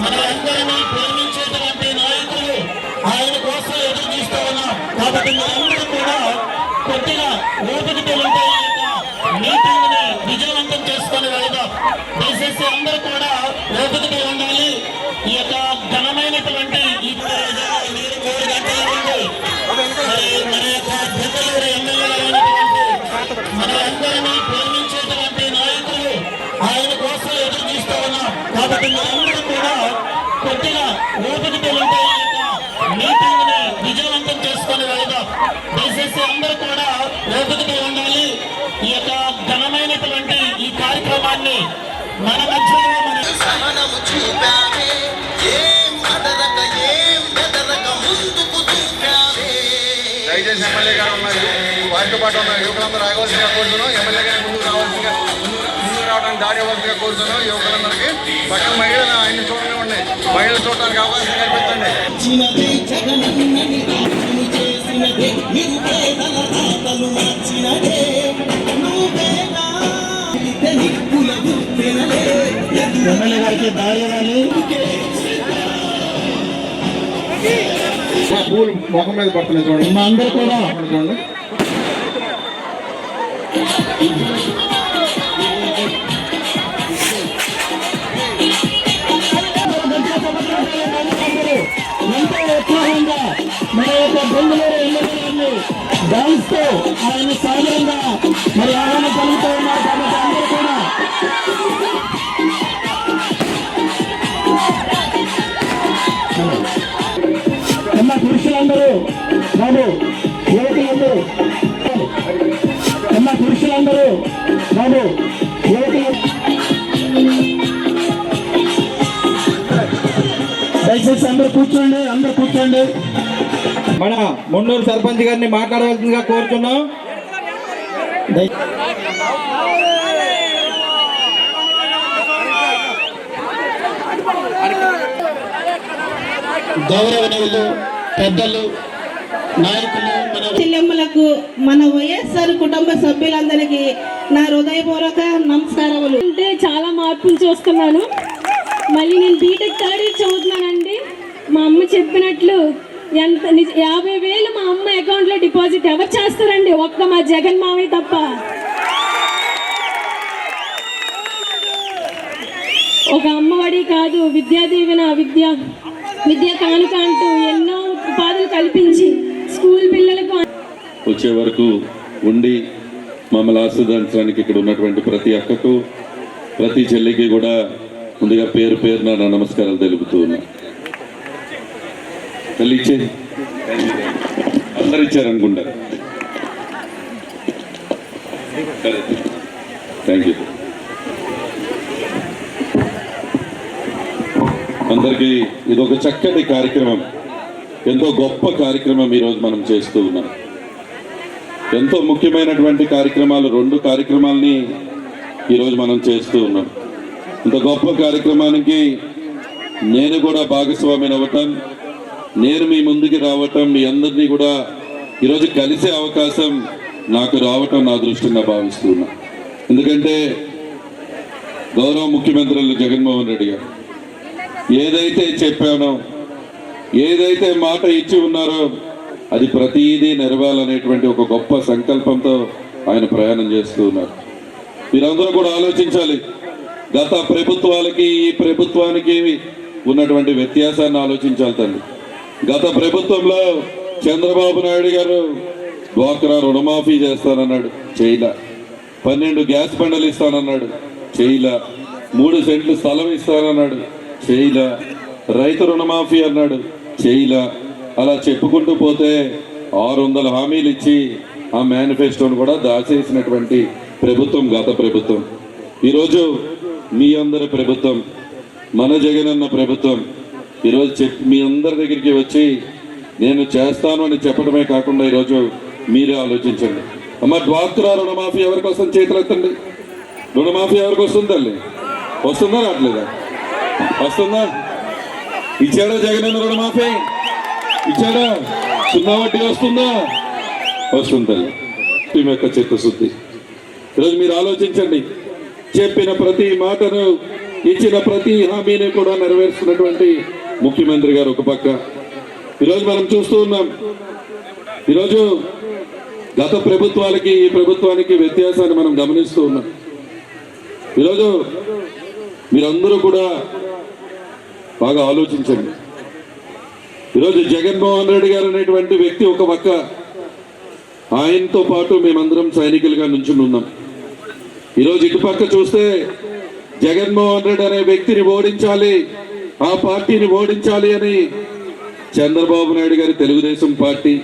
మనందరినీ ప్రేమించేటువంటి నాయకులు ఆయన కోసం ఎదురు చూస్తూ ఉన్నాం. కాబట్టి మనందరూ కూడా కొద్దిగా ఓపికతో ఉంటే మీటింగ్ ని విజయవంతం చేసుకొని వెళ్దాం. దయచేసి అందరూ కూడా ఓపికతో ఉండాలి. ఈ యొక్క ఘనమైనటువంటి మీరు 3 గంటల ముందు మన యొక్క పెద్దలూరు ఎమ్మెల్యేలైనటువంటి మనందరినీ ప్రేమించేటువంటి నాయకులు ఆయన కోసం ఎదురు చూస్తూ ఉన్నాం. కాబట్టి మనందరూ కూడా కొద్దిగా ఓపికతో ఉంటే మీటింగ్ ని విజయవంతం చేసుకొని వెళ్దాం. దయచేసి అందరూ కూడా ఓపికతో ఉండాలి. ఈ యొక్క ఘనమైనటువంటి ఈ కార్యక్రమాన్ని మన మధ్యలో దయచేసి ఎమ్మెల్యే గారు ఉన్నారు, వారితో పాటు ఉన్న యువకులందరూ రావాల్సిందిగా కోరుతున్నాం. ఎమ్మెల్యే గారి ముందుకు రావడానికి దారి ఇవ్వాల్సిందిగా కోరుతున్నాం. యువకులందరికీ పక్కన మహిళలు ఆయన్ని చూడనివ్వండి, మహిళలు చూడడానికి అవకాశం కల్పించండి. ఎమ్మెల్యే గారికి దారి ఇవ్వాలి. పూలు ముఖం మీద పడుతున్నాయి చూడండి. మా అందరూ కూడా చూడండి. ఎంతో ఉత్సాహంగా మన యొక్క బెంగళూరు ఎమ్మెల్యే గారిని డాన్స్ తో ఆయన సాధారణంగా మరి ఆహ్వానం కలుగుతూ ఉన్నారు. కాబట్టి అందరూ కూడా అమ్మ పురుషులందరూ బాబు యువకులందరూ అమ్మ పురుషులందరూ బాబు యువకులు దయచేసి అందరూ కూర్చోండి. మన మున్నూరు సర్పంచ్ గారిని మాట్లాడవలసిందిగా కోరుతున్నాం. గౌరవనీయులు పెద్దలు నాయకులు చెల్లెమ్మలకు మన వైఎస్ఆర్ కుటుంబ సభ్యులందరికీ నా హృదయపూర్వక నమస్కారములు. అంటే చాలా మార్పులు చూస్తున్నాను. మళ్ళీ నేను బీటెక్ థర్డ్ ఇయర్ చదువుతున్నానండి. మా అమ్మ చెప్పినట్లు 50,000 మా అమ్మ అకౌంట్లో డిపాజిట్ ఎవరు చేస్తారండి? ఒక్క మా జగన్ మావయ్య తప్ప. ఒక అమ్మఒడి కాదు, విద్యా దీవెన, విద్య కానుక అంటూ ఎన్నో ఉపాధులు కల్పించి స్కూల్ పిల్లలకు వచ్చే వరకు ఉండి మమ్మల్ని ఆస్వాదించడానికి ఇక్కడ ఉన్నటువంటి ప్రతి అక్కకు, ప్రతి చెల్లికి కూడా ముందుగా పేరున నా నమస్కారాలు తెలుపుతూ ఉన్నా. తల్లి ఇచ్చే అందరు ఇచ్చారనుకుంటా. థ్యాంక్ యూ అందరికీ. ఇది ఒక చక్కటి కార్యక్రమం, ఎంతో గొప్ప కార్యక్రమం ఈరోజు మనం చేస్తూ ఉన్నాం. ఎంతో ముఖ్యమైనటువంటి కార్యక్రమాలు, 2 కార్యక్రమాలని ఈరోజు మనం చేస్తూ ఉన్నాం. ఇంత గొప్ప కార్యక్రమానికి నేను కూడా భాగస్వామిని అవ్వటం, నేను మీ ముందుకి రావటం, మీ అందరినీ కూడా ఈరోజు కలిసే అవకాశం నాకు రావటం నా అదృష్టంగా భావిస్తున్నా. ఎందుకంటే గౌరవ ముఖ్యమంత్రులు జగన్మోహన్ రెడ్డి గారు ఏదైతే చెప్పానో, ఏదైతే మాట ఇచ్చి ఉన్నారో అది ప్రతిదీ నెరవేరాలనేటువంటి ఒక గొప్ప సంకల్పంతో ఆయన ప్రయాణం చేస్తూ ఉన్నారు. మీరందరూ కూడా ఆలోచించాలి. గత ప్రభుత్వాలకి ఈ ప్రభుత్వానికి ఉన్నటువంటి వ్యత్యాసాన్ని ఆలోచించాలి తల్లి. గత ప్రభుత్వంలో చంద్రబాబు నాయుడు గారు డ్వాక్రా రుణమాఫీ చేస్తానన్నాడు, చేయలా. 12 గ్యాస్ బండలు ఇస్తానన్నాడు, చేయలా. 3 సెంట్లు స్థలం ఇస్తానన్నాడు, చేయలా. రైతు రుణమాఫీ అన్నాడు, చేయలా. అలా చెప్పుకుంటూ పోతే 600 హామీలు ఇచ్చి ఆ మేనిఫెస్టోను కూడా దాచేసినటువంటి ప్రభుత్వం గత ప్రభుత్వం. ఈరోజు మీ అందరి ప్రభుత్వం, మన జగనన్న ప్రభుత్వం ఈరోజు మీ అందరి దగ్గరికి వచ్చి నేను చేస్తాను అని చెప్పడమే కాకుండా ఈరోజు మీరే ఆలోచించండి. అమ్మ, డ్వాక్రా రుణమాఫీ ఎవరికి వస్తుంది? చేతులు ఎత్తండి. రుణమాఫీ ఎవరికి వస్తుంది తల్లి? వస్తుందా రావట్లేదా? వస్తుందా? ఇచ్చాడా జగనన్న రుణమాఫీ? ఇచ్చాడా? సున్నా వడ్డీ వస్తుందా? వస్తుంది తల్లి. మీ యొక్క చిత్తశుద్ధి. ఈరోజు మీరు ఆలోచించండి. చెప్పిన ప్రతి మాటను, ఇచ్చిన ప్రతి హామీని కూడా నెరవేర్చుకున్నటువంటి ముఖ్యమంత్రి గారు ఒక పక్క. ఈరోజు మనం చూస్తూ ఉన్నాం. ఈరోజు గత ప్రభుత్వాలకి ఈ ప్రభుత్వానికి వ్యత్యాసాన్ని మనం గమనిస్తూ ఉన్నాం. ఈరోజు మీరందరూ కూడా బాగా ఆలోచించండి. ఈరోజు జగన్మోహన్ రెడ్డి గారు అనేటువంటి వ్యక్తి ఒక పక్క, ఆయనతో పాటు మేమందరం సైనికులుగా నుంచుని ఉన్నాం. ఈరోజు ఇటుపక్క చూస్తే జగన్మోహన్ రెడ్డి అనే వ్యక్తిని ఓడించాలి, ఆ పార్టీని ఓడించాలి అని చంద్రబాబు నాయుడు గారి తెలుగుదేశం పార్టీ,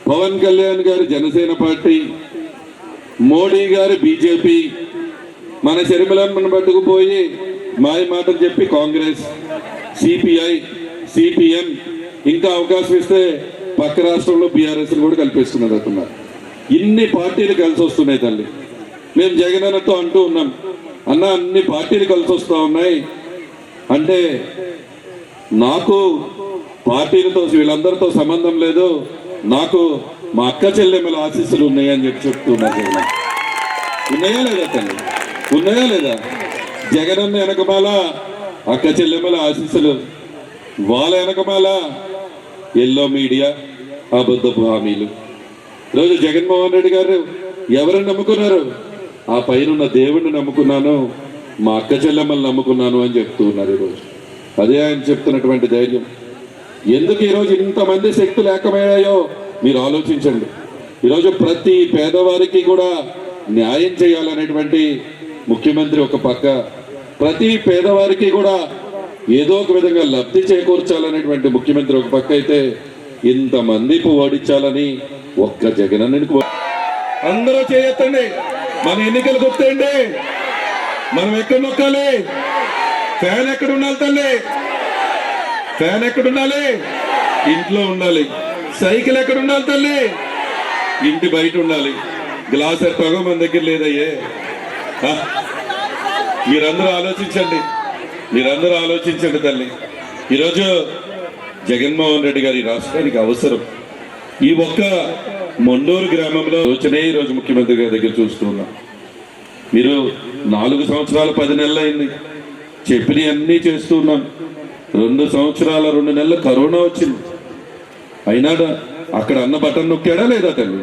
పవన్ కళ్యాణ్ గారి జనసేన పార్టీ, మోడీ గారి బీజేపీ, మన షర్మిలమ్మను పట్టుకుపోయి మాయ మాటలు చెప్పి కాంగ్రెస్, సిపిఐ, సిపిఎం, ఇంకా అవకాశం ఇస్తే పక్క రాష్ట్రంలో బీఆర్ఎస్ కూడా కల్పిస్తున్నారు అంటున్నారు. ఇన్ని పార్టీలు కలిసి వస్తున్నాయి తల్లి. మేము జగన్ అన్నతో అంటూ ఉన్నాం, అన్న అన్ని పార్టీలు కలిసి వస్తూ ఉన్నాయి అంటే నాకు పార్టీలతో వీళ్ళందరితో సంబంధం లేదు, నాకు మా అక్క చెల్లెమ్మల ఆశీస్సులు ఉన్నాయని చెప్తున్నారు. జగన్ ఉన్నాయా లేదా తల్లి? ఉన్నాయా లేదా? జగనన్న వెనకమాల అక్క చెల్లెమ్మల ఆశీస్సులు, వాళ్ళ వెనకమాల ఎల్లో మీడియా, అబద్ధపు హామీలు. ఈరోజు జగన్మోహన్ రెడ్డి గారు ఎవరిని నమ్ముకున్నారు? ఆ పైన దేవుణ్ణి నమ్ముకున్నాను, మా అక్క చెల్లెమ్మలు నమ్ముకున్నాను అని చెప్తూ ఉన్నారు. ఈరోజు అదే ఆయన చెప్తున్నటువంటి ధైర్యం. ఎందుకు ఈరోజు ఇంతమంది శక్తులు ఏకమయ్యాయో మీరు ఆలోచించండి. ఈరోజు ప్రతి పేదవారికి కూడా న్యాయం చేయాలనేటువంటి ముఖ్యమంత్రి ఒక పక్క, ప్రతి పేదవారికి కూడా ఏదో ఒక విధంగా లబ్ధి చేకూర్చాలనేటువంటి ముఖ్యమంత్రి ఒక పక్క అయితే, ఇంతమంది ఓడించాలని ఒక్క జగనన్నని అందరూ చేయొద్దండి. మన ఎన్నికలు గుర్తండి. మనం ఎక్కడ నొక్కాలి? ఫ్యాన్ ఎక్కడ ఉండాలి తల్లి? ఫ్యాన్ ఎక్కడ ఉండాలి? ఇంట్లో ఉండాలి. సైకిల్ ఎక్కడ ఉండాలి తల్లి? ఇంటి బయట ఉండాలి. గ్లాస్ ఎట్టగా మన దగ్గర లేదయ్యే. మీరందరూ ఆలోచించండి, మీరందరూ ఆలోచించండి తల్లి. ఈరోజు జగన్మోహన్ రెడ్డి గారి రాష్ట్రానికి అవసరం. ఈ ఒక్క మొండూరు గ్రామంలో రోజునే ఈరోజు ముఖ్యమంత్రి గారి దగ్గర చూస్తూ ఉన్నాం. మీరు 4 సంవత్సరాలు 10 నెలలు అయింది, చెప్పినవి అన్నీ చేస్తూ ఉన్నాం. 2 సంవత్సరాల 2 నెలలు కరోనా వచ్చింది. అయినా అక్కడ అన్న బటన్ నొక్కాడా లేదా తల్లి?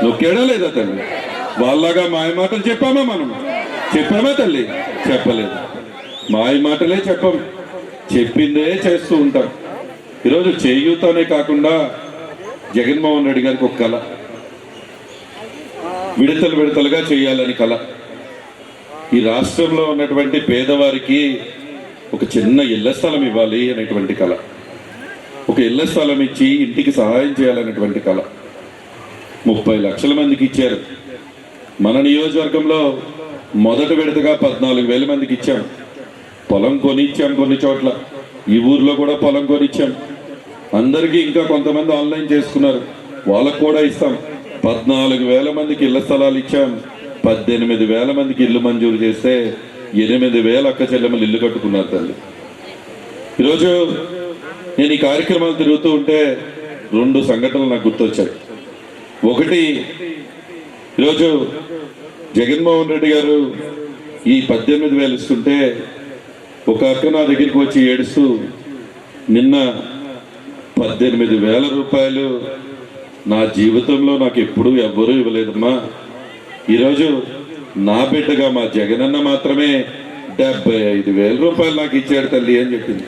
నొక్కాడా లేదా తల్లి? వాళ్ళగా మాయ మాటలు చెప్పామా? మనం చెప్పామా తల్లి? చెప్పలేదు. మాయ మాటలే చెప్పాం, చెప్పిందే చేస్తూ ఉంటాం. ఈరోజు చేయూతనే కాకుండా జగన్మోహన్ రెడ్డి గారికి ఒక కళ, విడతలు విడతలుగా చేయాలని కళ. ఈ రాష్ట్రంలో ఉన్నటువంటి పేదవారికి ఒక చిన్న ఇళ్ల స్థలం ఇవ్వాలి అనేటువంటి కళ, ఒక ఇళ్ల స్థలం ఇచ్చి ఇంటికి సహాయం చేయాలనేటువంటి కళ. 30 లక్షల మందికి ఇచ్చారు. మన నియోజకవర్గంలో మొదటి విడతగా 14,000 మందికి ఇచ్చాం. పొలం కొనిచ్చాం కొన్ని చోట్ల, ఈ ఊర్లో కూడా పొలం కొనిచ్చాం. అందరికీ ఇంకా కొంతమంది ఆన్లైన్ చేసుకున్నారు, వాళ్ళకు కూడా ఇస్తాం. 14,000 మందికి ఇళ్ల స్థలాలు ఇచ్చాం. 18,000 మందికి ఇల్లు మంజూరు చేస్తే 8,000 అక్క చెల్లెమ్మలు ఇల్లు కట్టుకున్నారు తల్లి. ఈరోజు నేను ఈ కార్యక్రమాలు తిరుగుతూ ఉంటే 2 సంఘటనలు నాకు గుర్తొచ్చాయి. ఒకటి, ఈరోజు జగన్మోహన్ రెడ్డి గారు ఈ 18,000 ఇస్తుంటే ఒక అక్క నా దగ్గరికి వచ్చి ఏడుస్తూ, నిన్న 18,000 రూపాయలు నా జీవితంలో నాకు ఎప్పుడూ ఎవ్వరూ ఇవ్వలేదమ్మా, ఈరోజు నా బిడ్డగా మా జగనన్న మాత్రమే 75,000 రూపాయలు నాకు ఇచ్చాడు తల్లి అని చెప్పింది.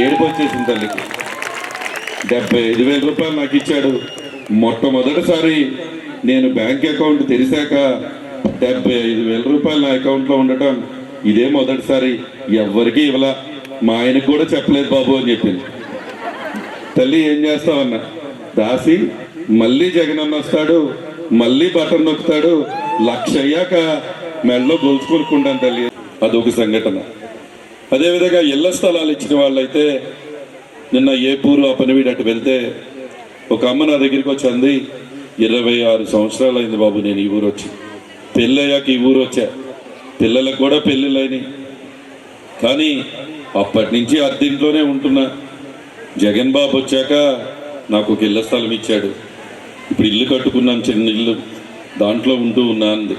ఏడుపు వచ్చేసింది తల్లికి. 75,000 రూపాయలు నాకు ఇచ్చాడు. మొట్టమొదటిసారి నేను బ్యాంక్ అకౌంట్ తెరిశాక 75,000 రూపాయలు నా అకౌంట్లో ఉండటం ఇదే మొదటిసారి. ఎవ్వరికి ఇవ్వలా, మా ఆయనకు కూడా చెప్పలేదు బాబు అని చెప్పింది. తల్లి ఏం చేస్తావన్నా, దాసి మళ్ళీ జగనన్న వస్తాడు, మళ్ళీ బటన్ నొక్కుతాడు, 1,00,000 అయ్యాక మెడలో గొలుసు కొనుక్కుంటాను తల్లి. అదొక సంఘటన. అదేవిధంగా ఇళ్ల స్థలాలు ఇచ్చిన వాళ్ళైతే నిన్న ఏపూరు ఆ పనివీడు అటు వెళ్తే ఒక అమ్మ నా దగ్గరికి వచ్చి అంది, 26 సంవత్సరాలు అయింది బాబు నేను ఈ ఊరు వచ్చి, పెళ్ళయ్యాక ఈ ఊరు వచ్చా, పిల్లలకు కూడా పెళ్ళిళ్ళని, కానీ అప్పటి నుంచి అద్దెంట్లోనే ఉంటున్నా. జగన్ బాబు వచ్చాక నాకు ఒక ఇళ్ల స్థలం ఇచ్చాడు, ఇప్పుడు ఇల్లు కట్టుకున్నాను, చిన్న ఇల్లు, దాంట్లో ఉంటూ ఉన్నా అంది.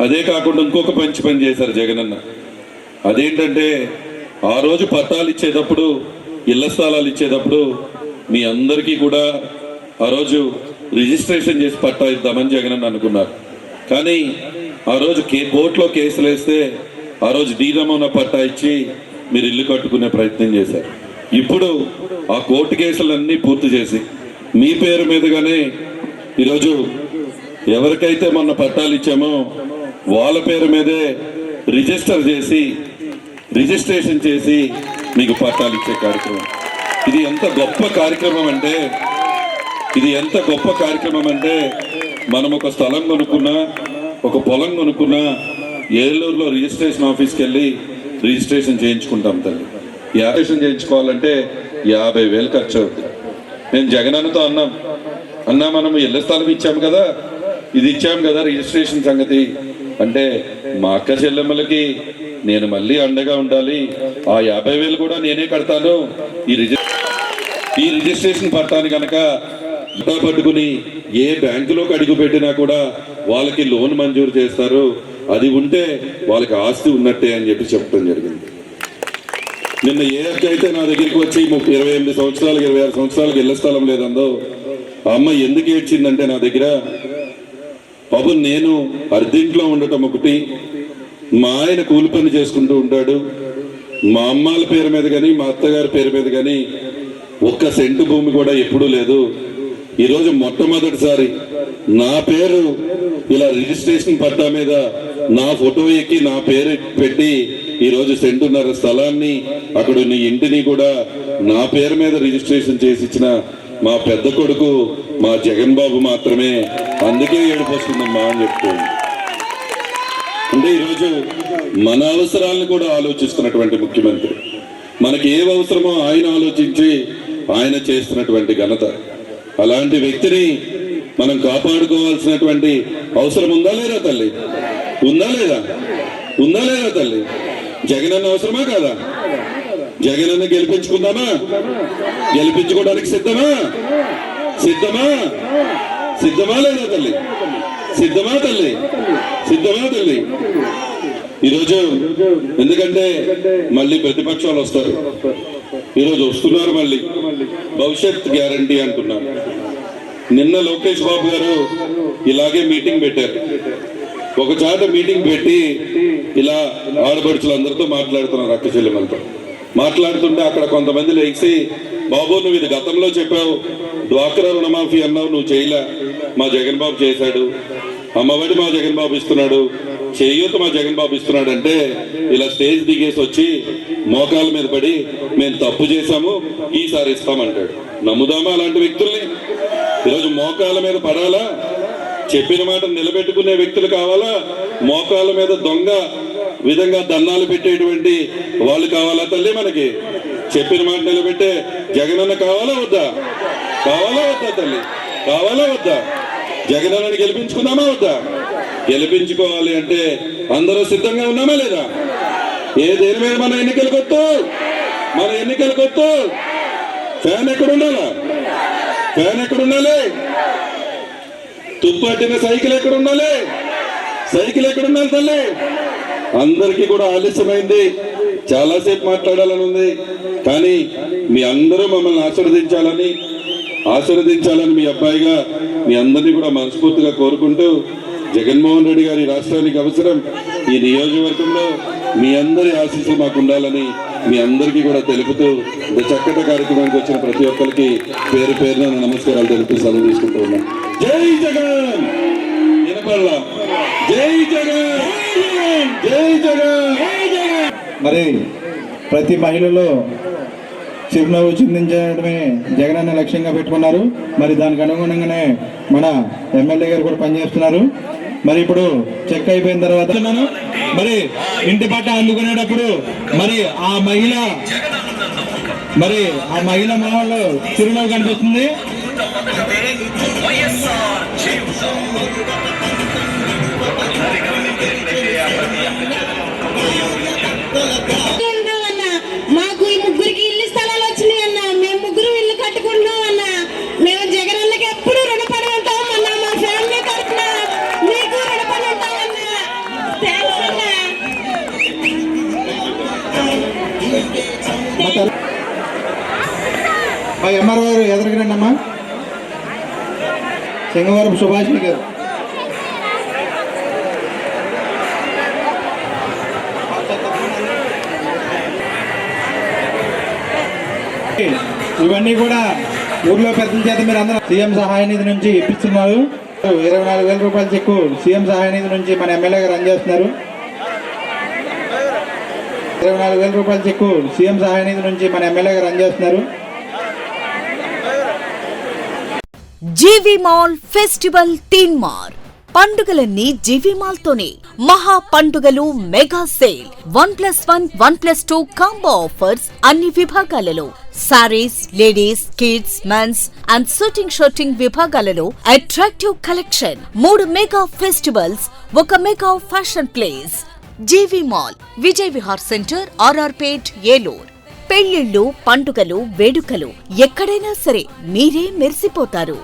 అదే కాకుండా ఇంకొక మంచి పని చేశారు జగనన్న. అదేంటంటే ఆ రోజు పట్టాలు ఇచ్చేటప్పుడు, ఇళ్ల స్థలాలు ఇచ్చేటప్పుడు మీ అందరికీ కూడా ఆ రోజు రిజిస్ట్రేషన్ చేసి పట్టా ఇద్దామని జగనన్న అనుకున్నారు. కానీ ఆ రోజు కోర్టులో కేసులు వేస్తే ఆ రోజు డీనమోన పట్టా ఇచ్చి మీరు ఇల్లు కట్టుకునే ప్రయత్నం చేశారు. ఇప్పుడు ఆ కోర్టు కేసులన్నీ పూర్తి చేసి మీ పేరు మీదుగానే ఈరోజు ఎవరికైతే మొన్న పట్టాలు ఇచ్చామో వాళ్ళ పేరు మీదే రిజిస్ట్రేషన్ చేసి మీకు పట్టాలు ఇచ్చే కార్యక్రమం. ఇది ఎంత గొప్ప కార్యక్రమం అంటే మనం ఒక స్థలం కొనుక్కున్నా, ఒక పొలం కొనుక్కున్నా ఏలూరులో రిజిస్ట్రేషన్ ఆఫీస్కి వెళ్ళి రిజిస్ట్రేషన్ చేయించుకుంటాం తల్లి. రిజిస్ట్రేషన్ చేయించుకోవాలంటే 50,000 ఖర్చు అవుతుంది. నేను జగనన్నతో అన్నా మనము ఇళ్ల స్థలం ఇచ్చాము కదా, ఇది ఇచ్చాము కదా రిజిస్ట్రేషన్ సంగతి అంటే, మా అక్క చెల్లెమ్మలకి నేను మళ్ళీ అండగా ఉండాలి, ఆ 50,000 కూడా నేనే కడతాను, ఈ రిజిస్ట్రేషన్ పట్టాను కనుక పట్టుకుని ఏ బ్యాంకులోకి అడుగు పెట్టినా కూడా వాళ్ళకి లోన్ మంజూరు చేస్తారు, అది ఉంటే వాళ్ళకి ఆస్తి ఉన్నట్టే అని చెప్పి చెప్పడం జరిగింది. నిన్న ఏ అక్క అయితే నా దగ్గరికి వచ్చి 28 సంవత్సరాలకు 26 సంవత్సరాలకు ఇళ్ల స్థలం లేదందో ఆ అమ్మ ఎందుకు ఏడ్చిందంటే, నా దగ్గర బాబు నేను అర్ధింట్లో ఉండటం ఒకటి, మా ఆయన కూలి పని చేసుకుంటూ ఉంటాడు, మా అమ్మాల పేరు మీద కానీ మా అత్తగారి పేరు మీద కానీ 1 సెంటు భూమి కూడా ఎప్పుడూ లేదు. ఈరోజు మొట్టమొదటిసారి నా పేరు ఇలా రిజిస్ట్రేషన్ పట్టా మీద నా ఫోటో ఎక్కి నా పేరు పెట్టి ఈరోజు 1.5 సెంటు స్థలాన్ని అక్కడ ఉన్న ఇంటిని కూడా నా పేరు మీద రిజిస్ట్రేషన్ చేసి ఇచ్చిన మా పెద్ద కొడుకు మా జగన్ బాబు మాత్రమే. అందుకే ఏడుపు వస్తుందమ్మా అని చెప్తుంది. అంటే ఈరోజు మన అవసరాలను కూడా ఆలోచిస్తున్నటువంటి ముఖ్యమంత్రి, మనకి ఏ అవసరమో ఆయన ఆలోచించి ఆయన చేస్తున్నటువంటి ఘనత. అలాంటి వ్యక్తిని మనం కాపాడుకోవాల్సినటువంటి అవసరం ఉందా లేదా తల్లి? ఉందా లేదా తల్లి? జగనన్న అవసరమా కాదా? జగనన్న గెలిపించుకుందామా? గెలిపించుకోవడానికి సిద్ధమా లేదా తల్లి? సిద్ధమా తల్లి? ఈరోజు ఎందుకంటే మళ్ళీ ప్రతిపక్షాలు వస్తారు, ఈరోజు వస్తున్నారు, మళ్ళీ భవిష్యత్ గ్యారంటీ అంటున్నారు. నిన్న లోకేష్ బాబు గారు ఇలాగే మీటింగ్ పెట్టారు. ఒక చాట మీటింగ్ పెట్టి ఇలా ఆడపడుచులందరితో మాట్లాడుతున్నారు, అక్క చెల్లెమ్మలతో మాట్లాడుతుంటే అక్కడ కొంతమంది లేచి, బాబు నువ్వు ఇది గతంలో చెప్పావు, డ్వాక్రా రుణమాఫీ అన్నావు, నువ్వు చేయలే, మా జగన్ బాబు చేశాడు, అమ్మఒడి మా జగన్ బాబు ఇస్తున్నాడు, చేయూత మా జగన్ బాబు ఇస్తున్నాడు అంటే ఇలా స్టేజ్ దిగేసి వచ్చి మోకాల మీద పడి మేము తప్పు చేశాము ఈసారి ఇస్తామంటాడు. నమ్ముదామా అలాంటి వ్యక్తుల్ని? ఈరోజు మోకాల మీద పడాలా? చెప్పిన మాట నిలబెట్టుకునే వ్యక్తులు కావాలా? మోకాల మీద దొంగ విధంగా దండాలు పెట్టేటువంటి వాళ్ళు కావాలా తల్లి? మనకి చెప్పిన మాట నిలబెట్టే జగనన్న కావాలా వద్దా తల్లి? కావాలా వద్దా? జగనన్నని గెలిపించుకుందామా వద్దా? గెలిపించుకోవాలి అంటే అందరూ సిద్ధంగా ఉన్నామా లేదా? దేని మీద మన ఎన్నికల కొత్తు ఫ్యాన్ ఎక్కడుండాలా? తుప్పట్టిన సైకిల్ ఎక్కడుండాలి తల్లి? అందరికీ కూడా ఆలస్యమైంది, చాలాసేపు మాట్లాడాలని ఉంది, కానీ మీ అందరూ మమ్మల్ని ఆశీర్వదించాలని మీ అబ్బాయిగా మీ అందరినీ కూడా మనస్ఫూర్తిగా కోరుకుంటూ, జగన్మోహన్ రెడ్డి గారి రాష్ట్రానికి అవసరం, ఈ నియోజకవర్గంలో మీ అందరి ఆశీస్సులు మాకు ఉండాలని మీ అందరికీ కూడా తెలుపుతూ, ఇంత చక్కటి కార్యక్రమానికి వచ్చిన ప్రతి ఒక్కరికి పేరు పేరున నమస్కారాలు తెలుపుతూ సెలవు తీసుకుంటూ ఉన్నాం. జై జగన్! వినపడలా? జై జగన్! జై జగన్! మరి ప్రతి మహిళలో చిరునవ్వు చిందించడమే జగనన్న లక్ష్యంగా పెట్టుకున్నారు. మరి దానికి అనుగుణంగానే మన ఎమ్మెల్యే గారు కూడా పనిచేస్తున్నారు. మరి ఇప్పుడు చెక్ అయిపోయిన తర్వాత మరి ఇంటి పట్ట అందుకునేటప్పుడు మరి ఆ మహిళ మొహంలో చిరునవ్వు కనిపిస్తుంది. మాకు ఈ ముగ్గురికి ఇల్లు స్థలాలు వచ్చినాయి అన్న. మేము ముగ్గురు ఇల్లు కట్టుకుంటున్నాం అన్న. మేము జగనన్నకి ఎప్పుడు రుణపడి ఉంటాం అన్న. మా ఫ్యామిలీ తరఫున మీకు రుణపడి ఉంటామన్న. థ్యాంక్స్ అన్న. మా ఎంఆర్ఓ గారు ఎదురుగారండి అమ్మా. సింగవరం సుభాషిణి గారు. ఇవన్నీ కూడా ఊర్లో పెద్దల చేత మీరు అందరూ సీఎం సహాయ నిధి నుంచి ఇప్పిస్తున్నారు. 24,000 రూపాయల చెక్కు సీఎం సహాయ నిధి నుంచి మన ఎమ్మెల్యే గారు అందజేస్తున్నారు. 24,000 రూపాయల చెక్కు సీఎం సహాయ నిధి నుంచి మన ఎమ్మెల్యే గారు అందజేస్తున్నారు. జీవి మాల్ ఫెస్టివల్ తీన్ మార్ పండుగలన్నీ జీవి మాల్ తోనే. మహా పండుగలు మెగా సేల్ 1+1 1+2 కాంబో ఆఫర్స్ అన్ని విభాగాలలో. Saris, ladies, kids, mens and suiting విభాగాలలో attractive collection. 3 mega festivals, 1 mega fashion place. GV mall, Vijay Vihar centre, RR Pet, Eluru. పెళ్లిళ్లు, పండుగలు, వేడుకలు ఎక్కడైనా సరే మీరే మెరిసిపోతారు.